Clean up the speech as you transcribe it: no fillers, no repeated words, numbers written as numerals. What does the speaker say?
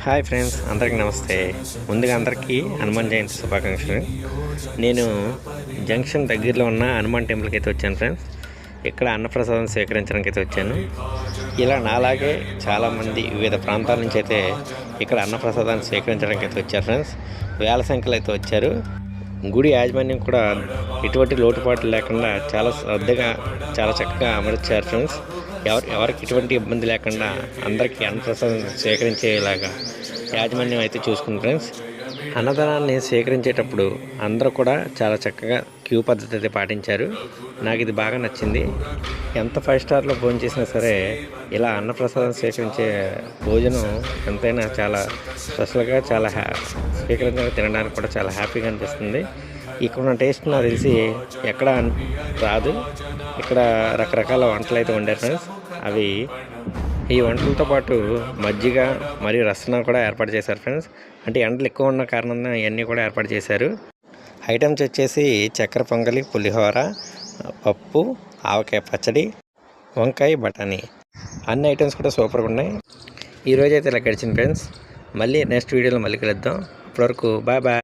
Hi friends, అందరికీ నమస్తే. ముందుగా అందరికీ హనుమాన్ జయంతి శుభాకాంక్షలు. నేను జంక్షన్ దగ్గరలో ఉన్న హనుమాన్ టెంపుల్కి అయితే వచ్చాను ఫ్రెండ్స్. ఇక్కడ అన్నప్రసాదం స్వీకరించడానికి అయితే వచ్చాను. ఇలా నాలాగే చాలామంది వివిధ ప్రాంతాల నుంచి అయితే ఇక్కడ అన్నప్రసాదాన్ని స్వీకరించడానికి అయితే వచ్చారు ఫ్రెండ్స్. వేల సంఖ్యలో అయితే వచ్చారు. గుడి యాజమాన్యం కూడా ఎటువంటి లోటుపాట్లు లేకుండా చాలా శ్రద్ధగా చాలా చక్కగా అమర్చారు ఫ్రెండ్స్. ఎవరికి ఎటువంటి ఇబ్బంది లేకుండా అందరికీ అన్నప్రసాదం స్వీకరించేలాగా యాజమాన్యం అయితే చూసుకుంది ఫ్రెండ్స్. అన్నదానాన్ని స్వీకరించేటప్పుడు అందరూ కూడా చాలా చక్కగా క్యూ పద్ధతి అయితే పాటించారు. నాకు ఇది బాగా నచ్చింది. ఎంత 5 స్టార్లో భోజనం చేసినా సరే ఇలా అన్నప్రసాదం స్వీకరించే భోజనం ఎంతైనా చాలా స్పెషల్గా చాలా స్వీకరించడానికి తినడానికి కూడా చాలా హ్యాపీగా అనిపిస్తుంది. ఇక్కడ ఉన్న టేస్ట్ నాకు తెలిసి ఎక్కడ రాదు. ఇక్కడ రకరకాల వంటలు అయితే వండారు ఫ్రెండ్స్. అవి ఈ వంటలతో పాటు మజ్జిగ మరియు రసన కూడా ఏర్పాటు చేశారు ఫ్రెండ్స్. అంటే ఎండలు ఎక్కువ ఉన్న కారణంగా ఇవన్నీ కూడా ఏర్పాటు చేశారు. ఐటమ్స్ వచ్చేసి చక్కెర పొంగలి, పులిహోర, పప్పు, ఆవకాయ పచ్చడి, వంకాయ, బఠానీ, అన్ని ఐటమ్స్ కూడా సూపర్గా ఉన్నాయి. ఈరోజు అయితే ఇలా గడిచింది ఫ్రెండ్స్. మళ్ళీ నెక్స్ట్ వీడియోలో మళ్ళీ కలుద్దాం. అప్పటివరకు బాయ్ బాయ్.